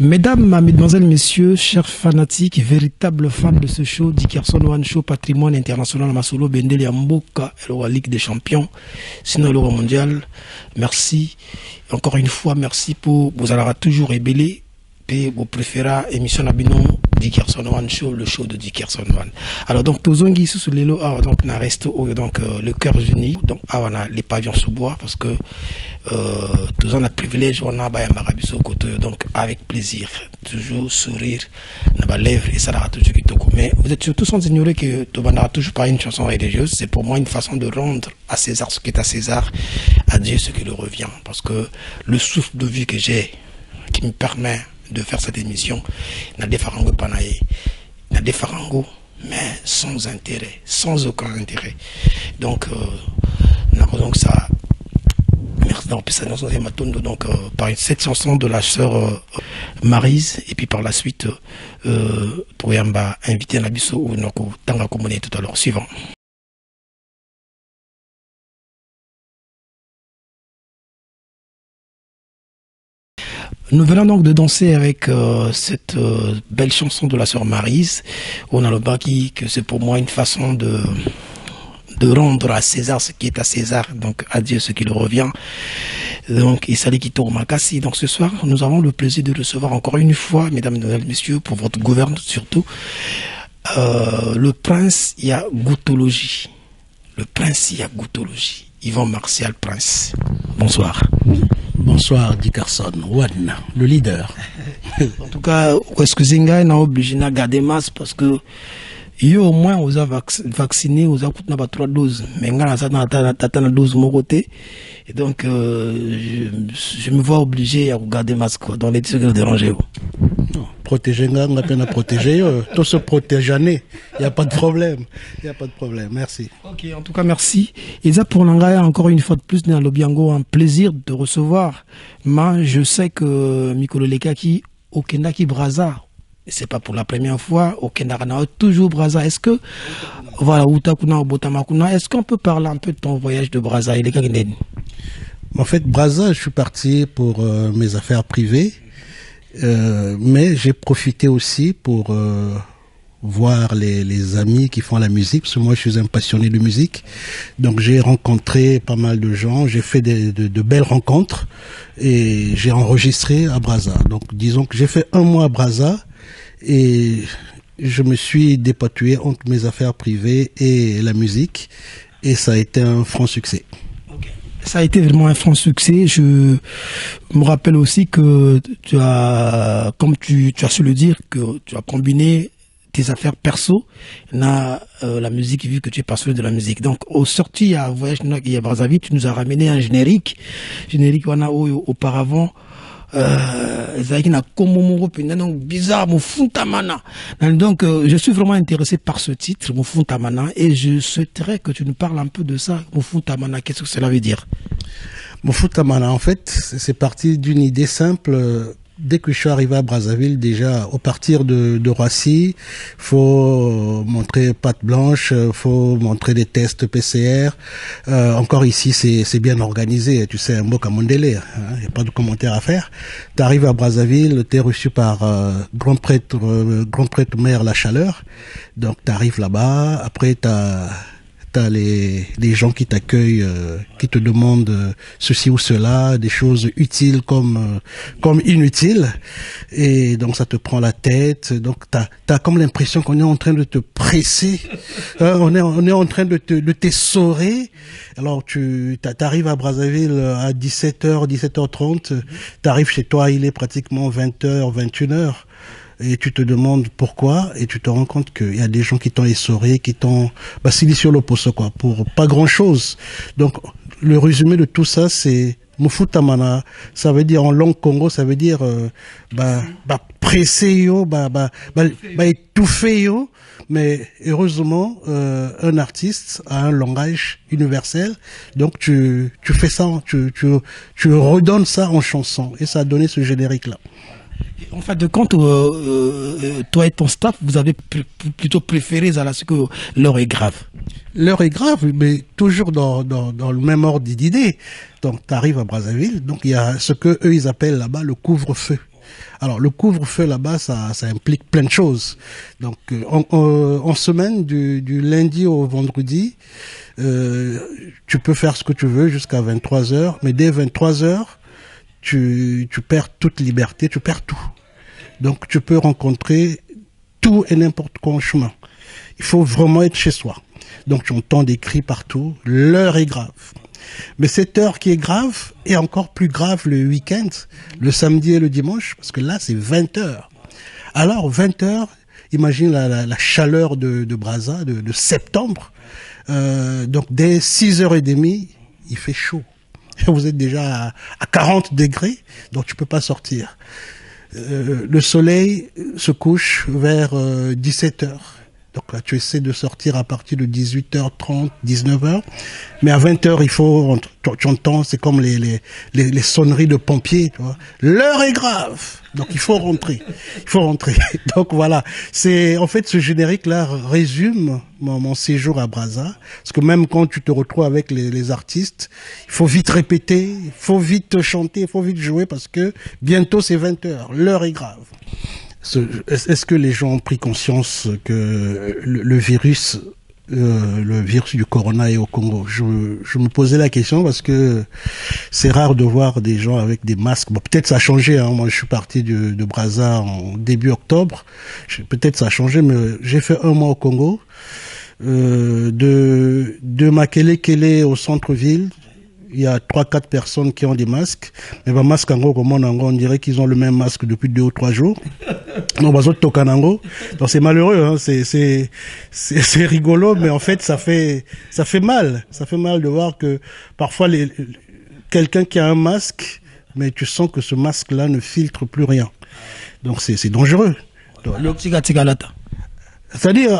Mesdames, mesdemoiselles, messieurs, chers fanatiques, véritables fans de ce show, Dickerson One Show, patrimoine international, Masolo, Bendel, Yamboka, la Ligue des Champions, sinon l'Euro Mondial. Merci. Encore une fois, merci pour vous allez toujours rébellé. Et vous préférez émission Nabinon, Dickerson One Show, le show de Dickerson One. Alors, donc, Tozongi sous les lots, donc, on reste donc, le cœur uni. Donc, on a les pavillons sous bois parce que, Tozon a privilège, on a Bayamarabiso au côté, donc, avec plaisir. Toujours sourire, on a lèvres et ça n'a toujours qui toko. Mais vous êtes surtout sans ignorer que Toban n'aura toujours pas une chanson religieuse. C'est pour moi une façon de rendre à César ce qui est à César, à Dieu ce qui lui revient. Parce que le souffle de vie que j'ai, qui me permet de faire cette émission, n'a des farango panaye, n'a des farango, mais sans intérêt, sans aucun intérêt. Donc, donc ça, merci donc par cette chanson de la sœur Maryse, et puis par la suite, pour Yamba inviter Nabiso ou Noko Tanga Komone tout à l'heure suivant. Nous venons donc de danser avec cette belle chanson de la sœur Maryse. On a le baki que c'est pour moi une façon de rendre à César ce qui est à César, donc à Dieu ce qui lui revient. Donc, Isali Kito Makassi. Donc ce soir, nous avons le plaisir de recevoir encore une fois, mesdames et messieurs, pour votre gouverne surtout, le prince Yagoutologie. Le prince Yagoutologie. Yvan Martial Prince. Bonsoir. Bonsoir Dickerson One, le leader. En tout cas, excusez-moi, on a obligé de garder masse parce que yo au moins on a vacciné, on a pas 3 doses, mais on a la dose de mon côté, et donc je me vois obligé à garder masse quoi, dans les trucs de déranger. Protéger, on a peine à protéger, tout se protège année, il n'y a pas de problème, merci. Ok, en tout cas merci. Et ça pour l'engagement encore une fois de plus dans l'Obiango, un plaisir de recevoir. Mais je sais que Mikolo Lekaki, au Kendaki Braza, c'est pas pour la première fois, au Kendakana, toujours Braza. Est-ce que, voilà, Utakuna, Botamakuna, est-ce qu'on peut parler un peu de ton voyage de Braza et Lekaki? En fait, Braza, je suis parti pour mes affaires privées. Mais j'ai profité aussi pour voir les amis qui font la musique, parce que moi je suis un passionné de musique, donc j'ai rencontré pas mal de gens, j'ai fait de belles rencontres et j'ai enregistré à Braza. Donc disons que j'ai fait 1 mois à Braza et je me suis dépatouillé entre mes affaires privées et la musique et ça a été un franc succès. Ça a été vraiment un franc succès. Je me rappelle aussi que tu as, comme tu as su le dire, que tu as combiné tes affaires perso na la musique, vu que tu es passionné de la musique. Donc, au sorti à Voyage à Brazzaville, tu nous as ramené un générique qu'on a auparavant. Bizarre, donc je suis vraiment intéressé par ce titre, Mufuntamana, et je souhaiterais que tu nous parles un peu de ça. Mufuntamana, qu'est-ce que cela veut dire? Mufuntamana, en fait, c'est parti d'une idée simple. Dès que je suis arrivé à Brazzaville, déjà, au partir de Roissy, faut montrer patte blanche, faut montrer des tests PCR. Encore ici, c'est bien organisé. Tu sais, un mot comme Mondele, hein, y a pas de commentaire à faire. T'arrives à Brazzaville, t'es reçu par grand prêtre maire La Chaleur. Donc, t'arrives là-bas. Après, t'as les gens qui t'accueillent, qui te demandent ceci ou cela, des choses utiles comme inutiles, et donc ça te prend la tête. Donc t'as comme l'impression qu'on est en train de te presser, on est en train de t'essorer. Alors t'arrives à Brazzaville à 17h, 17h30, t'arrives chez toi, il est pratiquement 20h, 21h. Et tu te demandes pourquoi, et tu te rends compte qu'il y a des gens qui t'ont essoré, qui t'ont basilisé sur le poste, quoi, pour pas grand chose. Donc, le résumé de tout ça, c'est Mufutamana. Ça veut dire, en langue Congo, ça veut dire, presser yo, étouffer yo. Mais heureusement, un artiste a un langage universel, donc tu fais ça, tu redonnes ça en chanson, et ça a donné ce générique-là. En fait de compte, toi et ton staff, vous avez plutôt préféré ce que l'heure est grave. L'heure est grave, mais toujours dans le même ordre d'idée. Donc, tu arrives à Brazzaville, donc il y a ce que eux ils appellent là-bas le couvre-feu. Alors le couvre-feu là-bas, ça implique plein de choses. Donc en semaine, du lundi au vendredi, tu peux faire ce que tu veux jusqu'à 23 heures, mais dès 23 heures, tu perds toute liberté, tu perds tout. Donc tu peux rencontrer tout et n'importe quoi en chemin. Il faut vraiment être chez soi. Donc tu entends des cris partout, l'heure est grave. Mais cette heure qui est grave est encore plus grave le week-end, le samedi et le dimanche, parce que là c'est 20 heures. Alors 20 heures, imagine la chaleur de Brazza, de septembre. Donc dès 6h30, il fait chaud. Vous êtes déjà à 40 degrés, donc tu peux pas sortir. Le soleil se couche vers 17 heures. Donc là, tu essaies de sortir à partir de 18h30, 19h. Mais à 20h, il faut, tu entends, c'est comme les sonneries de pompiers, tu vois. L'heure est grave. Donc il faut rentrer. Il faut rentrer. Donc voilà. En fait, ce générique-là résume mon séjour à Brazza. Parce que même quand tu te retrouves avec les artistes, il faut vite répéter, il faut vite chanter, il faut vite jouer parce que bientôt c'est 20h. L'heure est grave. Est-ce que les gens ont pris conscience que le virus du corona est au Congo? Je me posais la question parce que c'est rare de voir des gens avec des masques. Bon, peut-être ça a changé. Hein. Moi, je suis parti de Brazza en début octobre. Peut-être ça a changé, mais j'ai fait 1 mois au Congo. De Makelekele au centre-ville, il y a 3-4 personnes qui ont des masques. Mais les masques, on dirait qu'ils ont le même masque depuis 2 ou 3 jours. Donc c'est malheureux, hein. C'est rigolo, mais en fait, ça fait mal. Ça fait mal de voir que parfois quelqu'un qui a un masque, mais tu sens que ce masque-là ne filtre plus rien. Donc c'est dangereux. C'est-à-dire,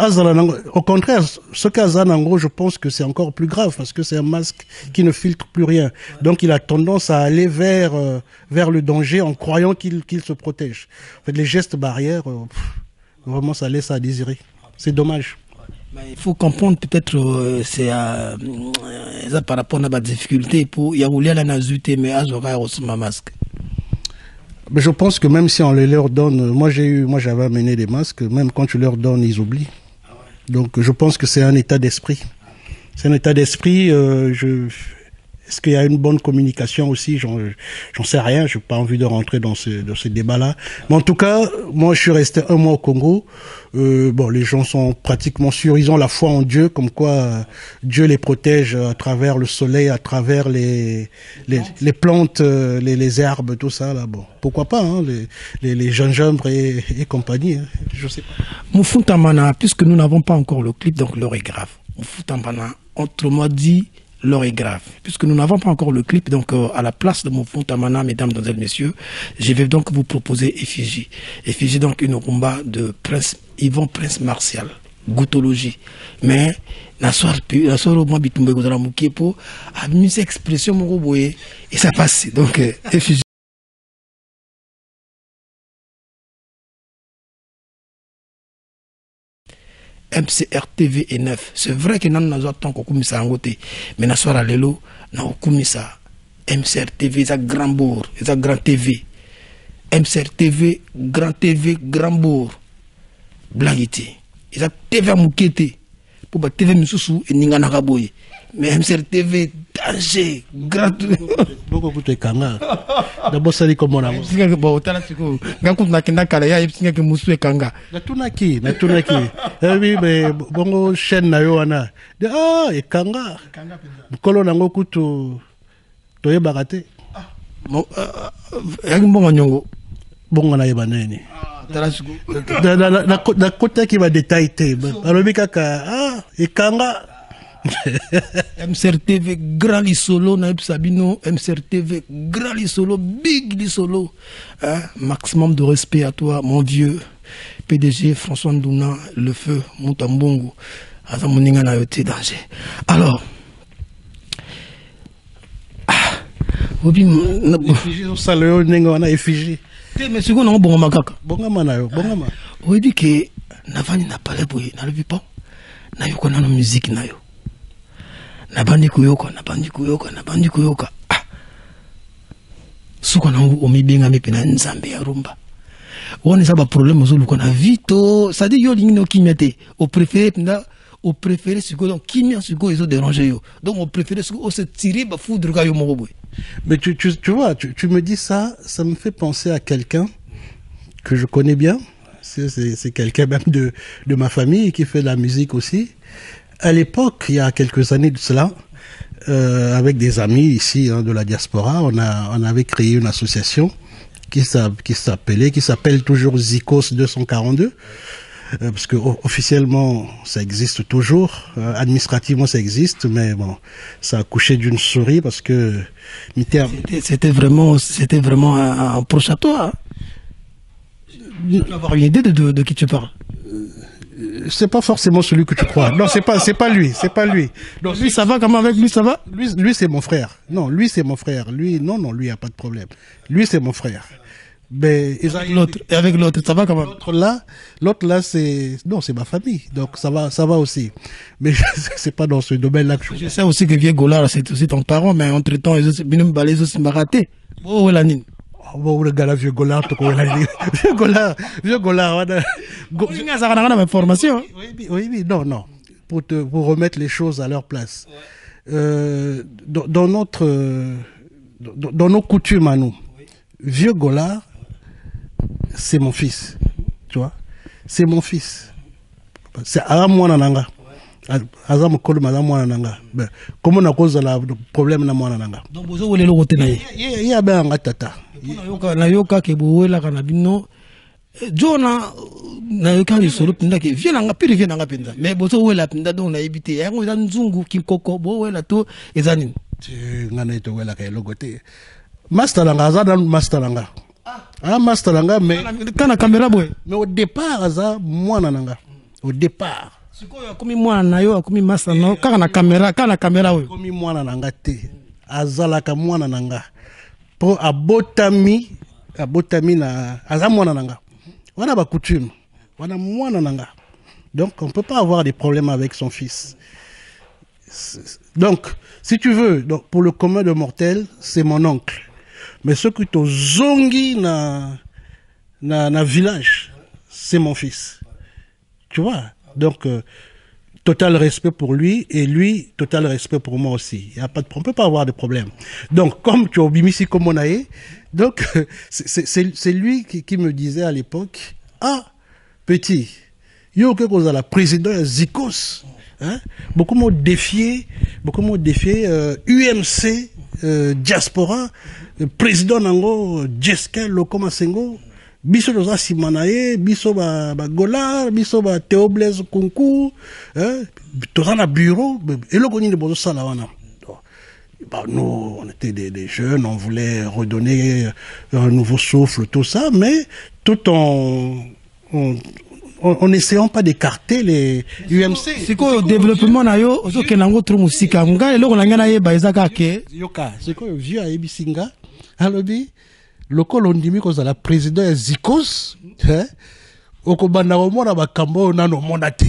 au contraire, ce cas Zanango, je pense que c'est encore plus grave parce que c'est un masque qui ne filtre plus rien. Donc, il a tendance à aller vers le danger en croyant qu'il se protège. En fait, les gestes barrières, vraiment, ça laisse à désirer. C'est dommage. Il faut comprendre peut-être c'est par rapport à la difficulté pour y avoir la nazute mais à aussi ma masque. Mais je pense que même si on les leur donne, moi j'avais amené des masques, même quand tu leur donnes, ils oublient. Ah ouais. Donc je pense que c'est un état d'esprit. C'est un état d'esprit. Est-ce qu'il y a une bonne communication aussi? J'en sais rien. J'ai pas envie de rentrer dans ce débat-là. Mais en tout cas, moi je suis resté 1 mois au Congo. Bon, les gens sont pratiquement sûrs. Ils ont la foi en Dieu, comme quoi Dieu les protège à travers le soleil, à travers les plantes, les herbes, tout ça là. Bon, pourquoi pas, hein, les gingembre et compagnie. Hein, je sais pas. Moufuntamana, puisque nous n'avons pas encore le clip, donc l'heure est grave. Moufuntamana, autrement dit, l'heure est grave. Puisque nous n'avons pas encore le clip, donc à la place de Moufuntamana, mesdames, mesdemoiselles, messieurs, je vais donc vous proposer Effigie. Effigie, donc une rumba de Yvon Prince Martial, Goutologie. Mais, na soir au moins bitumbe gozala mukepo, a mis expression mon roboé, et ça passe. Donc, Effigie. MCR TV est neuf. C'est vrai que nous avons tant qu'on ça en côté, mais na soir à l'élo, na okumisa MCR TV, c'est grand bourg, c'est grand TV. MCR TV, grand bourg. Blagiti. Ils ont TV à Moukete. Pour la TV Moussou et Ningana Raboye. Mais MCR TV, danger, grand. Beaucoup de Kanga. D'abord, ça dit comme on a. Bon, t'as là, tu vois. Quand on a Kenda Kalaya, il y a que Moussou et Kanga. Na tunaki. Oui, mais bon, chaîne na yoana. Ah, et Kanga. Kolo nango kutu. Toye barate. Bon, bon, nyongo. Bon, on a yebaneni. Na côté qui va détailler. Alors, ah, et Kanga. MCR TV grand li solo na Sabino, MCR TV grand li solo, big li solo, hein? Maximum de respect à toi mon vieux PDG François Ndouna, le feu Moutambongo, azamoninga na yote danger. Alors obi na effigie au salon nenga wana effigie. Mais c'est qu'on a bon makaka. Bongama na yo, bongama. On dit que na vani na parler pour na le pas. Na yo kona na musique na yo. Na bandi kuyoka. Ah. suka na omibenga mepena nzambe ya rumba on ça ba problème zo luka na vito ça dit yo lingino kimete au préféré penda au préféré siko donc kimia siko ils ont dérangé yo donc au préféré siko o se tirer ba foudre ka yo moko. Mais tu vois, tu me dis ça me fait penser à quelqu'un que je connais bien. C'est quelqu'un même de ma famille qui fait de la musique aussi. À l'époque, il y a quelques années de cela, avec des amis ici de la diaspora, on avait créé une association qui s'appelle toujours Zikos 242. Parce que officiellement ça existe toujours, administrativement ça existe, mais bon, ça a couché d'une souris parce que c'était vraiment un proche à toi. Tu peux avoir une idée de qui tu parles? C'est pas forcément celui que tu crois. Non, c'est pas lui. Donc lui ça va, comment avec lui ça va? Lui c'est mon frère. Non, lui c'est mon frère. Lui non, lui y a pas de problème. Lui c'est mon frère. Mais avec l'autre ça va comment? L'autre là c'est ma famille, donc ça va aussi, mais c'est pas dans ce domaine là que je sais aussi que Vieux Golard c'est aussi ton parent, mais entre temps ils ont bien balais aussi m'a raté. Oh la nine bon le gars là Vieux Golard Vieux Golard ça ma formation. Oui non pour remettre les choses à leur place. Dans nos coutumes à nous, Vieux Golard c'est mon fils, tu vois, c'est mon fils, c'est moi nanga aza mokolo maza mwana nanga comment na cause la problème na mwana nanga donc bozo wele lokote na ye ya ba nga tata na yoka ke bowela kana bino jona na yoka ni solo pinda ke viena nga pire viena nga pinda mais bozo wela pinda donc na ebité yango za nzungu kinkoko bo wela to ezani ngana to wela ke logote master langa aza dans master langa master langa mais kana caméra boy mais au départ aza mwana nanga au départ sikoyo akomi mwana na yo akomi master no kaka na caméra oyo akomi mwana nanga te azalaka mwana nanga po abotami na aza mwana nanga wana ba coutume wana mwana nanga donc on peut pas avoir des problèmes avec son fils. Donc si tu veux, donc pour le commun de mortels c'est mon oncle. Mais ce que tu zongi na village, c'est mon fils. Tu vois? Donc, total respect pour lui et lui, total respect pour moi aussi. Y a pas de, on peut pas avoir de problème. Donc, comme tu as obimisi comme on a eu, donc, c'est lui qui me disait à l'époque, petit, yo que vous la président Zikos, hein? Beaucoup m'ont défié, UMC, diaspora, président nango Jeska Lokoma Sengo biso doza simanaye biso ba Golard biso ba Théoblaise Kunku toza na bureau eloko nini bozo sala wana. Nous on était des jeunes, on voulait redonner un nouveau souffle tout ça, mais tout en essayant pas d'écarter les UMC. C'est quoi le développement na yo ozo kenango tru musika nga eloko na ngana ye baizaka ke yoka c'est quoi vieux a ebisinga alobi lokolo ndimi ko za la président ya Zikos okobanda komona bakambo nano mona te,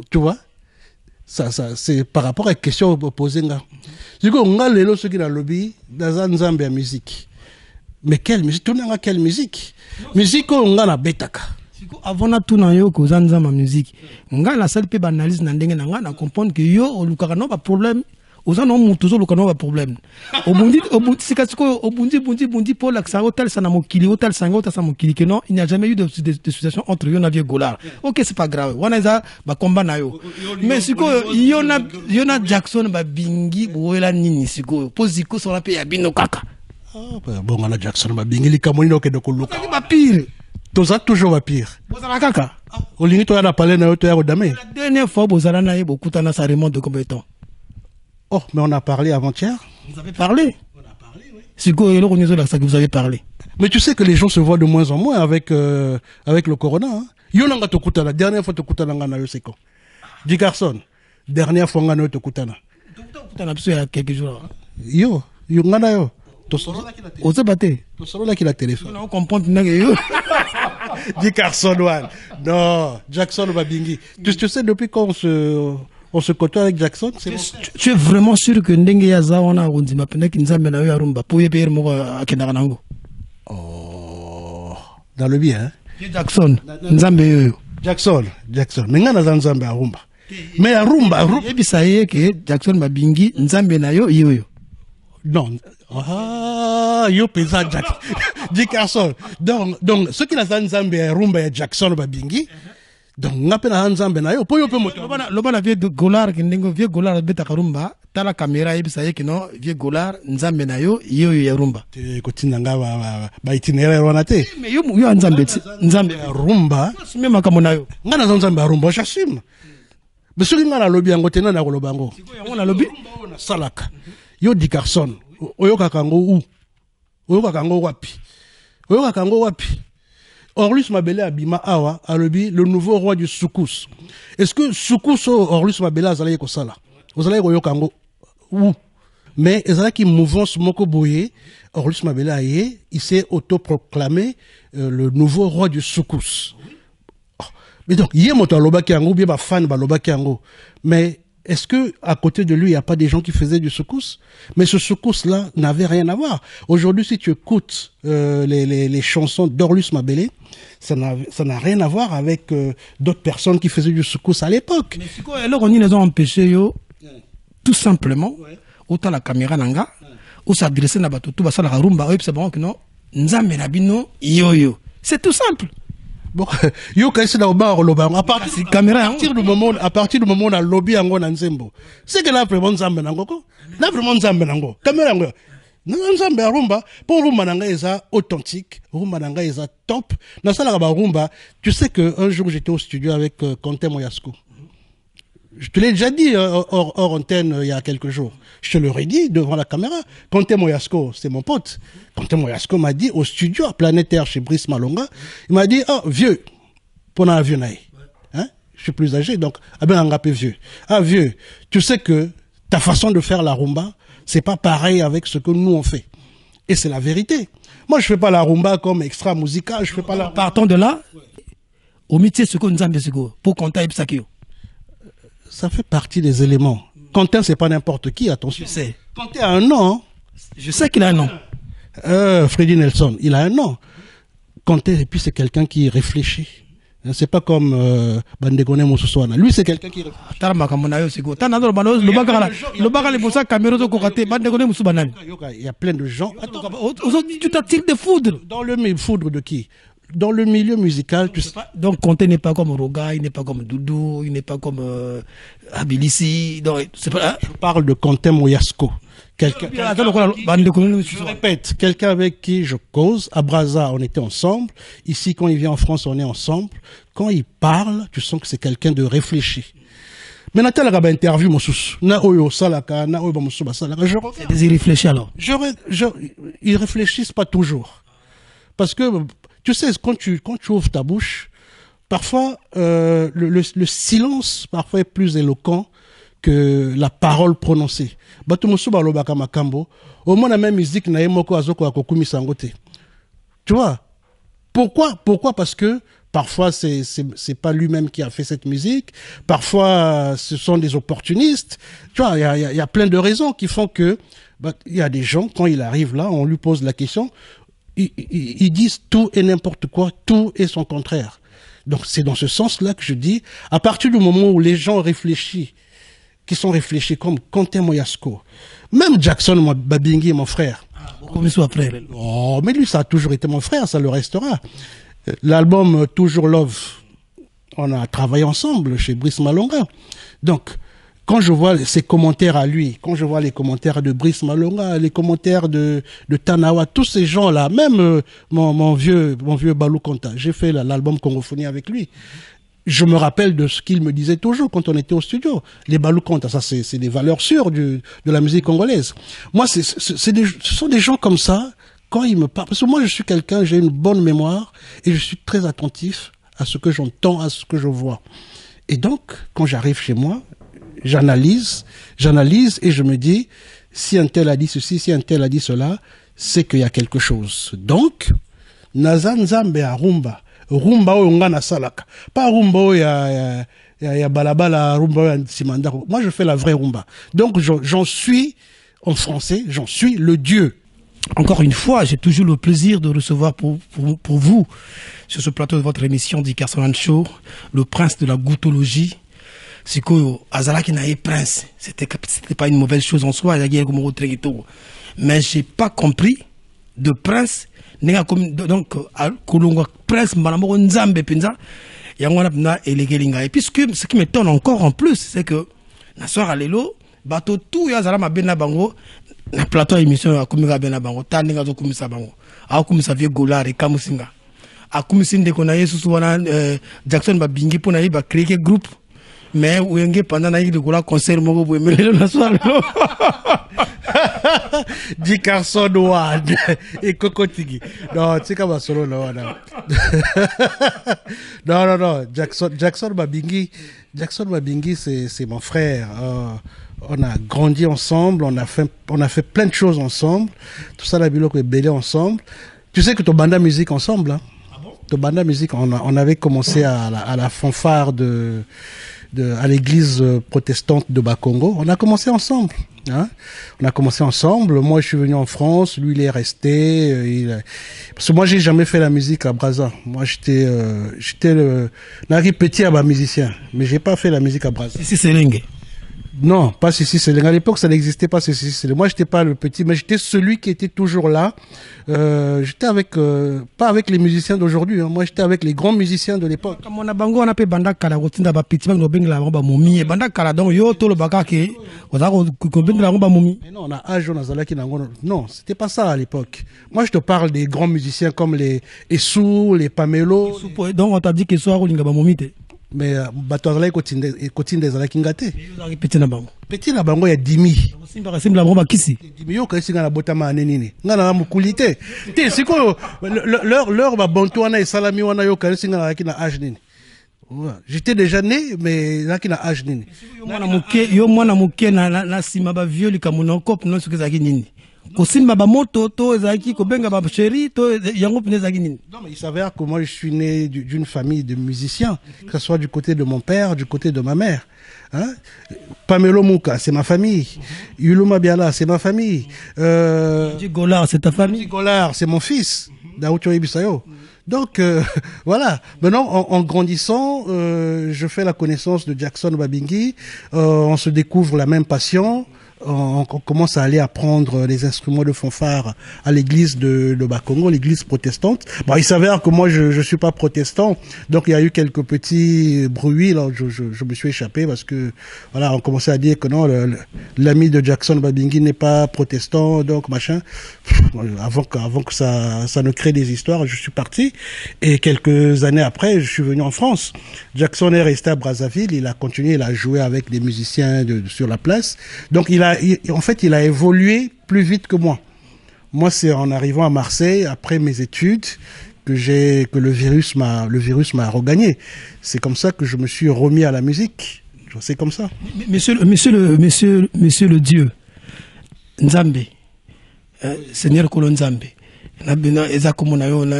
tu vois. Ça c'est par rapport à la question posée nga siko nga lelo soki na lobby dans nzambe ya musique, mais quelle musique tuna quelle musique ko nga na betaka avant na tout na yo ko zanza ma musique nga la seule pe analyse na ndenge na nga na comprendre que yo olukaka no ba problème ozana mutu zo lukaka no ba problème obundi sikasiko obundi pour l'accès hôtel sana mokili hôtel sango ta sa mokili que non, il n'y a jamais eu de situation entre yo na Vieux Golard. OK, c'est pas grave wana za ba combat na yo mais siko yo na Jackson ba bingi boela nini siko poziko so la pe ya bino kaka bon na Jackson ba bingi likamoni no ke de koluka ba pire toza toujours va pire. Bozala kaka. Olingi to ya na parler na yo to ya kodame. La dernière fois bozala na ye bokutana ça remonte de combien de temps? Oh, mais on a parlé avant-hier. Vous avez parlé? On a parlé, oui. C'est quoi ça que vous avez parlé? Mais tu sais que les gens se voient de moins en moins avec le corona. Hein? Yo nanga to kutana, dernière fois to kutana nga na yo seko. Di garçon, dernière fois nga na yo to kutana. To kutana biso ya quelques jours. Yo nga na yo. Ose bate. To solo la ki la téléphone. On comprend que yo. Di Carson One. Non, Jackson Babingi. Tu sais depuis quand on se côtoie avec Jackson. Tu es vraiment sûr que ndenge ya za wana undima pena kinzambe na yo ya rumba pour yeper mo akendaka nango? Oh, dans le bien, hein? Jackson, nzambe yo. Jackson. Mais nga na nzambe ya rumba. Mais ya rumba, yebisa ye ke Jackson babingi nzambe na yo yo. Non. Ah, yo pesa Dickerson. Donc ce qui na nzambe ya rumba ya Jackson babingi. Donc nga pe na nzambe na yo po yo pe moto. Loba na vieux Golar kindengo vieux Golar beta karumba tala caméra yebisa ye ke no vieux Golar nzambe na yo ya rumba. Te kotina nga ba itinéraire wana te. Mais yo nzambe ya rumba. Sime makambo na yo. Nga na nzambe ya rumba j'assume. Mais soki nga na lobi yango tena na koloba ngo. Siko yango na lobi na salaka. Yo Dickerson oyoka kango wapi? Orlus Mabele abima awa alobi le nouveau roi du soukous. Est-ce que soukous Orlus Mabele azali ko sala? Ozali ko yokango ou? Mais ezala ki mouvance moko boye Orlus Mabele aye, il s'est autoproclamé le nouveau roi du soukous. Oh. Mais donc yé moto alobaki yango bien ba fan ba lobaki yango. Mais est-ce que à côté de lui, il n'y a pas des gens qui faisaient du soukous? Mais ce soukous-là n'avait rien à voir. Aujourd'hui, si tu écoutes les chansons d'Orlus Mabele, ça n'a rien à voir avec d'autres personnes qui faisaient du soukous à l'époque. Mais alors on les a empêchés, yo, tout simplement, autant la caméra nanga, ou s'adresser à Batutu, basa la rumba, et puis c'est bon que non, nzambe nabino, yo. C'est tout simple. Bon, yo kaisi na oba lobango à partir du moment où on a lobby ango na nzembo. C'est que là vraiment nzambe nango ko. Là vraiment nzambe nango. Caméra ngo. Nzambe rumba, pour rumba nanga eza authentique, rumba nanga eza top. Na sala ba rumba, tu sais que un jour j'étais au studio avec Quentin Moyasco. Je te l'ai déjà dit hors antenne il y a quelques jours. Je te l'aurais dit devant la caméra. Quentin Moyasco, c'est mon pote. Quentin Moyasco m'a dit au studio à Planétaire chez Brice Malonga, il m'a dit, oh, vieux, pour un vieux naï. Hein? Je suis plus âgé, donc, ah ben, un vieux. Ah, vieux, tu sais que ta façon de faire la rumba, c'est pas pareil avec ce que nous on fait. Et c'est la vérité. Moi, je fais pas la rumba comme extra musical, je fais pas la... Partons de là, au métier, ce qu'on nous a pour compter Ipsakio. Ça fait partie des éléments. Quentin, c'est pas n'importe qui, attention. Je sais. Quentin a un nom. Je sais qu'il a un nom. Freddy Nelson, il a un nom. Quentin, et puis c'est quelqu'un qui réfléchit. C'est pas comme Bandegone Moussousouana. Lui, c'est quelqu'un qui réfléchit. Il y a plein de gens. Attends, tu t'attires des foudres. Dans le foudre de qui? Dans le milieu musical, tu sais. Donc, Conté n'est pas comme Roga, il n'est pas comme Doudou, il n'est pas comme Abilisi. Je parle de Quentin Moyasco. Je répète, quelqu'un avec qui je cause. À Brazza, on était ensemble. Ici, quand il vient en France, on est ensemble. Quand il parle, tu sens que c'est quelqu'un de réfléchi. Mais Nathalie Raba interview mon sous. Na oyo salaka, na oyo bamusu basalaka. Je regarde. Ils réfléchissent alors. Ils réfléchissent pas toujours. Parce que, tu sais, quand tu ouvres ta bouche, parfois, le silence, parfois, est plus éloquent que la parole prononcée. Batumosu balobaka makambo, au moins la même musique na yemoko azoko akokumi sangote. Tu vois? Pourquoi? Parce que parfois c'est pas lui-même qui a fait cette musique. Parfois ce sont des opportunistes. Tu vois? Il y a plein de raisons qui font que, il y a des gens, quand il arrive là, on lui pose la question, ils disent tout et n'importe quoi, tout et son contraire. Donc c'est dans ce sens-là que je dis, à partir du moment où les gens réfléchissent, qui sont réfléchis comme Quentin Moyasco, même Jackson Babingi, mon frère. Comme soit frère. Oh, mais lui, ça a toujours été mon frère, ça le restera. L'album Toujours Love, on a travaillé ensemble chez Brice Malonga. Donc, quand je vois ses commentaires à lui, quand je vois les commentaires de Brice Malonga, les commentaires de Tanawa, tous ces gens-là, même mon vieux Balou Konta, j'ai fait l'album Congophonie avec lui. Je me rappelle de ce qu'il me disait toujours quand on était au studio. Les Balou Konta, ça c'est des valeurs sûres de la musique congolaise. Moi, ce sont des gens comme ça, quand ils me parlent, parce que moi je suis quelqu'un, j'ai une bonne mémoire, et je suis très attentif à ce que j'entends, à ce que je vois. Et donc, quand j'arrive chez moi, j'analyse, et je me dis, si un tel a dit ceci, si un tel a dit cela, c'est qu'il y a quelque chose. Donc, Nazan Zambe a rumba oyo nga na salaka. Pas rumba oyo Il y a balabala, rumba, simanda. Moi, je fais la vraie rumba. Donc, j'en suis, en français, j'en suis le Dieu. Encore une fois, j'ai toujours le plaisir de recevoir pour vous, sur ce plateau de votre émission Dickerson Show, le prince de la goutologie. C'est que Azala qui n'a pas prince. C'était pas une mauvaise chose en soi. Mais j'ai pas compris de prince. Donc, Kolonga prince, Malamoro Nzambe Pinza. Et puis ce qui m'étonne encore en plus, c'est que, na soir à l'élo, bateau tout Azala ma bena bango, na plateau émission à Kumiga bena bango, taninga zo kumisa bango. A kumisa vie Gola et Kamusinga. A kumisinde kona yesu suwana Jackson ba bingi pona yi ba créer groupe. Mais où est-ce pendant que le Gola concert moko pour mêler la soirée. Dickerson One et Kokotigi. Non, tu sais comment solo là. Non. Jackson Babingi, c'est mon frère. On a grandi ensemble, on a fait plein de choses ensemble. Tout ça, la biloque est bêlé ensemble. Tu sais que ton banda musique ensemble, hein? Ah bon? Ton banda musique, on avait commencé à la fanfare à l'église protestante de Bakongo. On a commencé ensemble. Hein? On a commencé ensemble. Moi, je suis venu en France. Lui, il est resté. Parce que moi, j'ai jamais fait la musique à Brazza. Moi, j'étais Nari petit à ma musicien. Mais j'ai pas fait la musique à Brazza. Ici, c'est Lengue. Non, pas Sissi Seleng. À l'époque, ça n'existait pas Sissi Seleng. Moi, j'étais pas le petit, mais j'étais celui qui était toujours là. J'étais avec, pas avec les musiciens d'aujourd'hui. Hein. Moi, j'étais avec les grands musiciens de l'époque. Comme on a bango, on a fait banda kala, on a pas petit, on a bengla, on a moumi, banda kala, donc yo to le baka qui, on a bengla, on a moumi. Mais non, on a Ajo Nazala qui n'a non, c'était pas ça à l'époque. Moi, je te parle des grands musiciens comme les Essou, les Pamelo. Donc, on t'a dit que soit on a moumi. Mais Batoazala continue des ala kingate. Petit na bango. Petit na bango ya dimi. Simba simba bango kisi. Dimi yo kasi ngana botama anenini. Ngana mukulite. Te siko leur ba bonto wana et salami wana yo kasi ngana ki na âge nini. J'étais déjà né mais là qui na âge nini. Yo mwana muke na sima ba vieux likamuno kop non suke zaki nini. Kosimba ba moto to ezaki ko benga ba chéri to yango pene zaki nini. Non mais il s'avère que moi je suis né d'une famille de musiciens, que ce soit du côté de mon père, du côté de ma mère. Hein? Pamelo Mouka, c'est ma famille. Yuluma Biala, c'est ma famille. Golard, c'est ta famille. Golard, c'est mon fils. Daoucho Ibisayo. Donc voilà. Maintenant, en grandissant, je fais la connaissance de Jackson Babingi. On se découvre la même passion. On commence à aller apprendre les instruments de fanfare à l'église de Bakongo, l'église protestante. Bon, il s'avère que moi, je suis pas protestant, donc il y a eu quelques petits bruits. Là, je me suis échappé parce que voilà, on commençait à dire que non, l'ami de Jackson Babingi n'est pas protestant, donc machin. Avant que ça ne crée des histoires, je suis parti. Et quelques années après, je suis venu en France. Jackson est resté à Brazzaville, il a continué, il a joué avec des musiciens sur la place. Donc en fait, il a évolué plus vite que moi. Moi, c'est en arrivant à Marseille, après mes études, que le virus m'a regagné. C'est comme ça que je me suis remis à la musique. C'est comme ça. Monsieur le Dieu, Nzambe, Seigneur Kolo Nzambe. Na bina eza komona yo na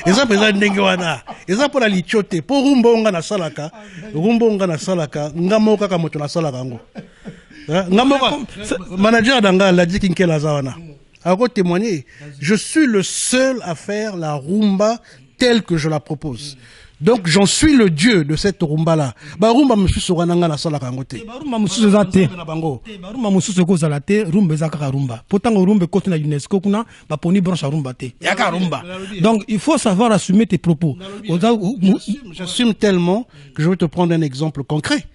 eza peza ndenge wana eza pour la lichote pour rumbonga na salaka ngamo kaka moto na salaka ngo ngamo manager danga la dit kinkela zawana ako témoigner je suis le seul à faire la rumba telle que je la propose. Donc j'en suis le dieu de cette rumba là. Ba rumba mususu wananga na sala kangote. Ba rumba mususu zate. Ba rumba mususu ko zala te, rumba za ka rumba. Pourtant rumba ko na UNESCO kuna ba poni branche rumba te. Ya ka rumba. Donc il faut savoir assumer tes propos. J'assume tellement que je vais te prendre un exemple concret.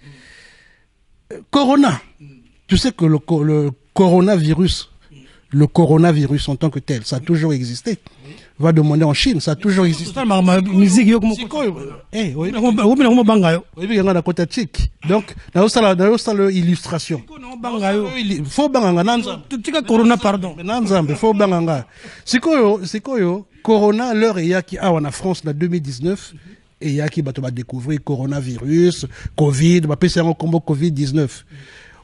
Corona. Tu sais que le coronavirus en tant que tel, ça a toujours existé. Va demander en Chine, ça a toujours existé. Donc, dans l'illustration. Faut Corona, pardon. Corona, l'heure est yaki en France, en 2019. Et yaki va découvrir coronavirus, Covid, va passer un combo Covid-19.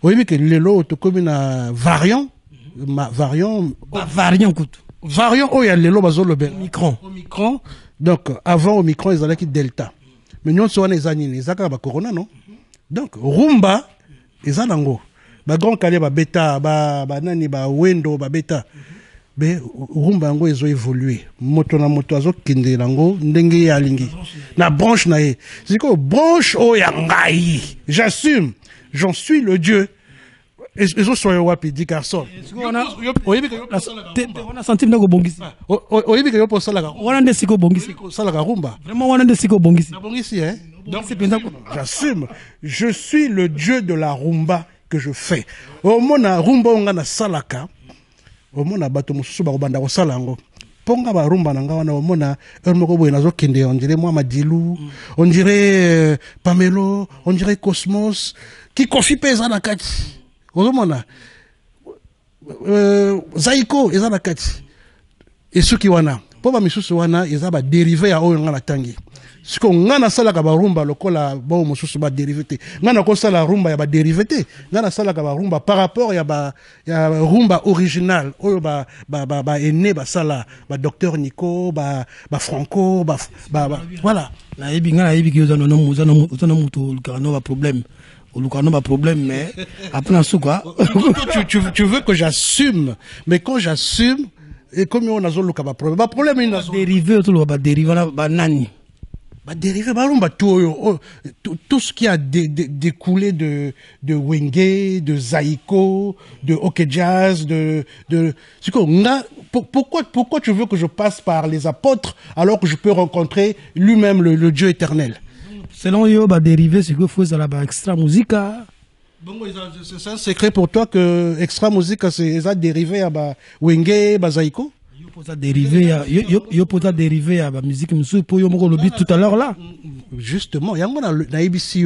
Oui, mais que les lots, comme une variant, oh, il y a les lots, Omicron. Donc, avant Omicron, ils allaient qui Delta. mais nous sommes les années, ba corona non. Donc rumba eza nango. Ba grand kale ba beta, ba nani ba wendo ba beta. Mais rumba ngo ezo évoluer. Moto na moto azo kinde nango ndenge ya lingi. Na branche na ye. C'est quoi branche o ya ngai. J'assume. J'en suis le dieu. Ezo soyo wapi di garçon. On a senti ndako bongisi. Oyebi ke yo po sala ka. On a nde siko bongisi. Sala ka rumba. Vraiment on a nde siko bongisi. Na bongisi hein. Donc j'assume. Je suis le dieu de la rumba que je fais. Au mona rumba on na salaka. Au mona bato mususu ba banda ko salango. Ponga ba rumba na ngawana au mona moko boye nazo kende on dirait moi Madilu, on dirait Pamelo, on dirait Cosmos qui confie pesa na kati. Au mona Zaiko eza na kati. Et ceux qui wana po ba misusu wana eza ba dérivé ya oyo ngana tangi. Siko ngana sala ka ba rumba lokola bo mususu ba dérivé te. Ngana ko sala rumba ya ba dérivé te. Ngana sala ka ba rumba par rapport ya rumba original oyo ba ene ba sala ba docteur Nico ba Franco voilà. Na yebi ngana yebi ki ozana no muto lukano ba problème. Lukano ba problème mais après sou quoi. Tu veux que j'assume, mais quand j'assume et comme on a zo luka ba problème. Ba problème ina dérivé to ba dérivé ba nani. Bah dérivé barumba tout ce qui a découlé de Wenge, de Zaiko, de OK Jazz, c'est quoi pourquoi tu veux que je passe par les apôtres alors que je peux rencontrer lui-même le Dieu éternel? Selon yo bah dérivé c'est que faut ça la extra musica. Bon c'est un secret pour toi que extra musica c'est ça dérivé à ba Wenge, ba Zaiko? Yo pota dérivé à la musique monsieur pour yo moko lobi tout à l'heure là. Justement, yango na ABC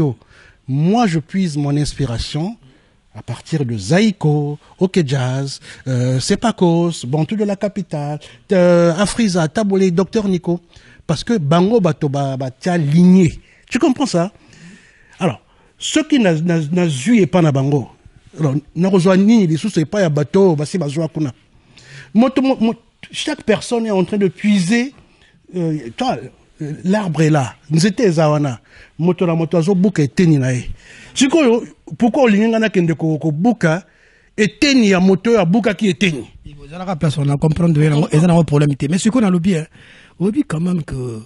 moi je puise mon inspiration à partir de Zaiko, OK Jazz, Sepakos, Bantu de la capitale, Afriza, Tabolé, Docteur Nico, parce que bango bato ba tia ligné. Tu comprends ça? Alors, ceux qui n'a et pas na bango. Alors, na rejoigni les sous c'est pas ya bato basi bazwa kuna. Chaque personne est en train de puiser. L'arbre est là. Nous étions zawana. Moto na moto azo buka eteni na e. Siko pourquoi olinga na kende ko buka eteni ya moto ya buka qui eteni. Vous allez personne à comprendre ils ont un problème mais ce qu'on a le bien. On dit quand même que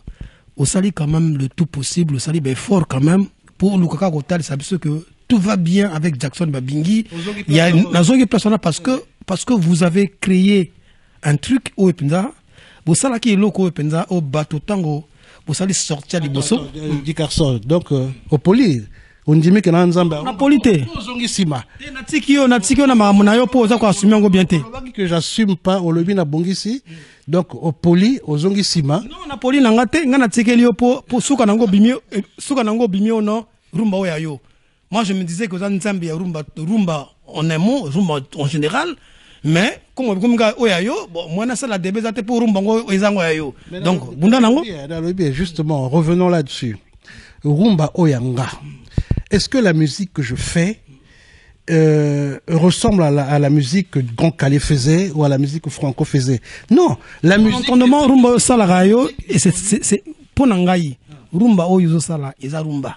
au sali quand même le tout possible, au sali ben fort quand même pour Lukaka Kotal ça veut que tout va bien avec Jackson Babingi. Il y a une zone personne parce que vous avez créé un truc au Epenza, vous savez qui est loco Epenza au bateau tango, vous allez sortir du bosso. Donc, au poli, on dit que dans Nzamba. Na polité. Natikio na mamuna yo po za ko assumer ngo bien te. Que j'assume pas au lobby na bongisi. Donc au poli au zongi sima. Non na poli na ngate ngana tikeli yo po suka nango bimio no rumba oya yo. Moi je me disais que za Nzambe ya rumba en un mot, rumba en général. Mais comme oyayo bon moi na ça la débé zate pour rumbango ezango yayo donc bunda nango justement revenons là-dessus rumba oyanga est-ce que la musique que je fais ressemble à la musique que Grand Calais faisait ou à la musique que Franco faisait? Non, la musique entendement rumba sala rayo et c'est pour nangai rumba oyo sala eza rumba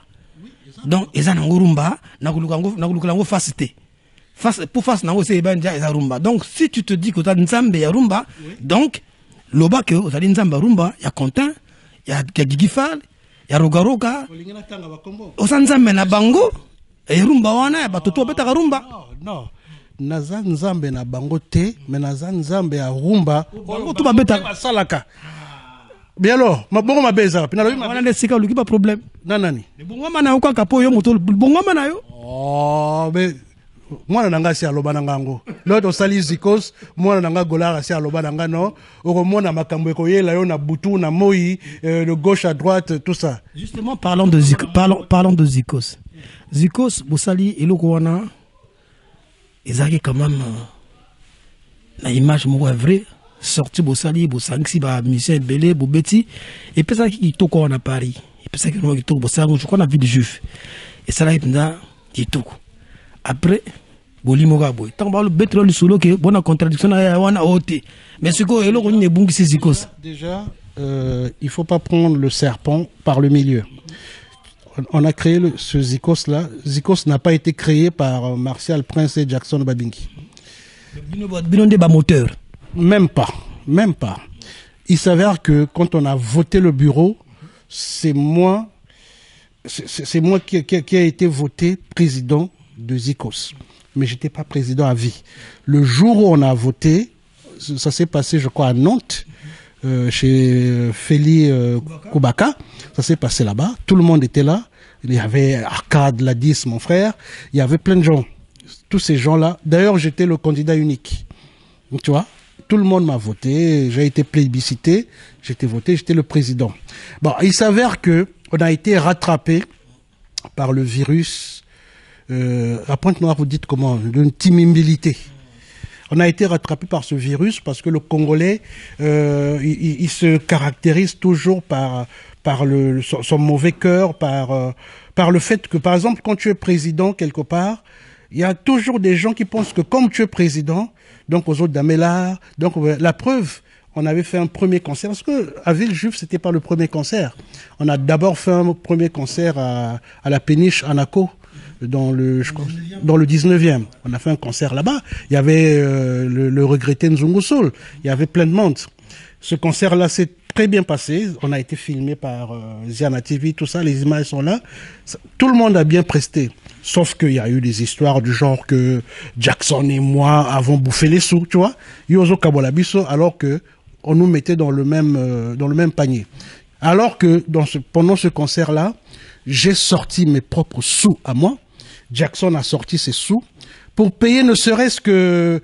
donc eza nango rumba na kulukango facilité pour face nango c'est banja eza rumba. Donc si tu te dis que tu as Nzambe ya rumba, donc loba que tu as Nzambe rumba, ya Quentin, ya Gigifal, ya Rogaroga. Osa Nzambe na bango et rumba wana ya batoto beta rumba. Non. Naza Nzambe na bango te, mais naza Nzambe ya rumba. Bango tu ba beta salaka. Bien alors, ma bongo ma beza, pina lobi ma wana sika luki pas problème. Nanani. Bongo mana yo kaka po yo moto bongo mana yo. Oh, mais moi nanga si aloba nango l'autre sali zikos moi nanga golara si aloba nanga no okomona makambo ekoyela yo na butu na moi de gauche à droite tout ça. Justement parlons de Zikos. Zikos bosali eloko wana ezaki quand même la image moko vrai sorti bosali bosangisi ba musicien belé bobeti et puis ça qui toko en Paris et puis ça qui toko bosali je crois na vie de juif et ça là il toko. Après, bolimo gaboy. Tant ba le pétrole solo que bonne contradiction na wana oté. Mais ce ko elo ko ni bungi Zikos. Déjà, il faut pas prendre le serpent par le milieu. on a créé ce Zikos-là. Zikos n'a pas été créé par Martial Prince et Jackson Babingi. Moteur. Même pas. Même pas. Il s'avère que quand on a voté le bureau, c'est moi qui a été voté président de Zikos. Mais j'étais pas président à vie. Le jour où on a voté, ça s'est passé, je crois, à Nantes, chez Feli Koubaka. Ça s'est passé là-bas. Tout le monde était là. Il y avait Arcade Ladis, mon frère. Il y avait plein de gens. Tous ces gens-là. D'ailleurs, j'étais le candidat unique. Donc, tu vois, tout le monde m'a voté. J'ai été plébiscité. J'étais voté. J'étais le président. Bon, il s'avère que on a été rattrapé par le virus. À Pointe-Noire, vous dites comment? D'une timidité. On a été rattrapé par ce virus parce que le Congolais, il se caractérise toujours par son mauvais cœur, par le fait que, par exemple, quand tu es président quelque part, il y a toujours des gens qui pensent que comme tu es président, donc aux autres d'Amela, donc la preuve, on avait fait un premier concert, parce que à Villejuif, c'était pas le premier concert. On a d'abord fait un premier concert à la péniche Anaco, dans le 19e. On a fait un concert là-bas. Il y avait le regretté Nzungu Soul. Il y avait plein de monde. Ce concert-là s'est très bien passé. On a été filmé par Ziana TV, tout ça. Les images sont là. Tout le monde a bien presté. Sauf qu'il y a eu des histoires du genre que Jackson et moi avons bouffé les sous, tu vois. Yozo Kabolabiso, alors que on nous mettait dans le même panier. Alors que pendant ce concert-là, j'ai sorti mes propres sous à moi. Jackson a sorti ses sous pour payer ne serait-ce que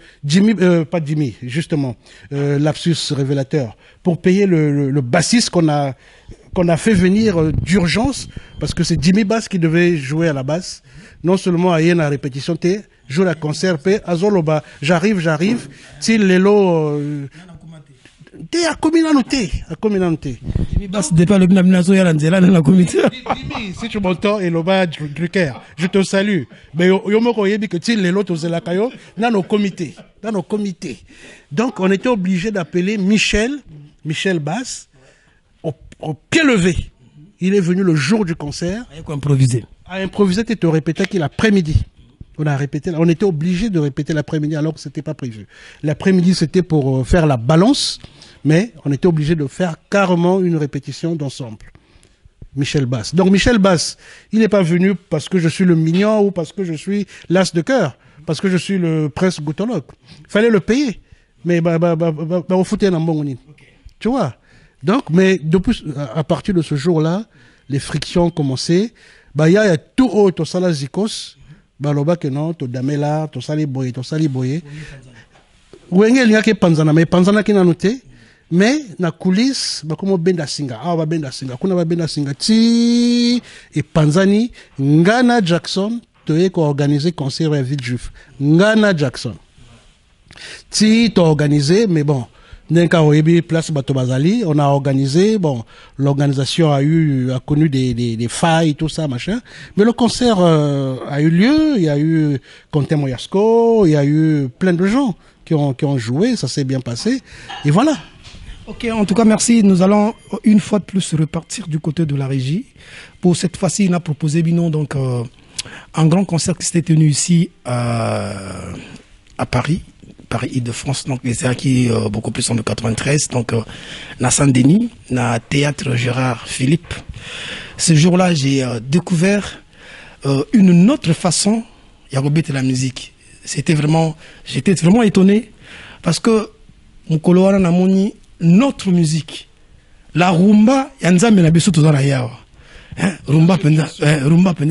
pas Jimmy, justement, lapsus révélateur, pour payer le bassiste qu'on a fait venir d'urgence, parce que c'est Jimmy Bass qui devait jouer à la basse. Non seulement à la répétition, joue la concert, azoloba, j'arrive, si lelo, à communauté. Si tu m'entends, Eloba Drucker, je te salue. Mais dans nos comités. Donc, on était obligé d'appeler Michel Bass, au pied levé. Il est venu le jour du concert. À improviser, tu te répétais qu'il l'après-midi. On était obligé de répéter l'après-midi alors que c'était pas prévu. L'après-midi, c'était pour faire la balance, mais on était obligé de faire carrément une répétition d'ensemble. Michel Bass. Donc Michel Bass, il n'est pas venu parce que je suis le mignon ou parce que je suis l'as de cœur, parce que je suis le prince goutologue. Fallait le payer. Mais on foutait un bon. Tu vois. Donc, mais depuis, à partir de ce jour-là, les frictions ont commencé. Il y a tout autre au Salas Zikos. Baloba que non, to damela, to sali boye. Wenge liya ke panzana, mais panzana ki na noté. Mais na coulisse, comme benda singa, benda singa, kuna benda singa ti et panzani, Ngana Jackson, to ko organiser concert à Villejuif. Ngana Jackson. Ti to organisé, mais bon. Place Batobazali, on a organisé, bon, l'organisation a connu des failles, tout ça, machin. Mais le concert a eu lieu, il y a eu Quentin Moyasco, il y a eu plein de gens qui ont joué, ça s'est bien passé, et voilà. Ok, en tout cas, merci. Nous allons une fois de plus repartir du côté de la régie. Pour cette fois-ci, il a proposé Binon, donc, un grand concert qui s'était tenu ici à Paris. Paris-Île-de-France, donc c'est acquis beaucoup plus en 93, donc na Saint-Denis, na théâtre Gérard Philippe. Ce jour-là, j'ai découvert une autre façon de remettre la musique. J'étais vraiment étonné parce que mon coloana n'a moni notre musique, la rumba, yanzambe na biso tozana yawa. Rumba penda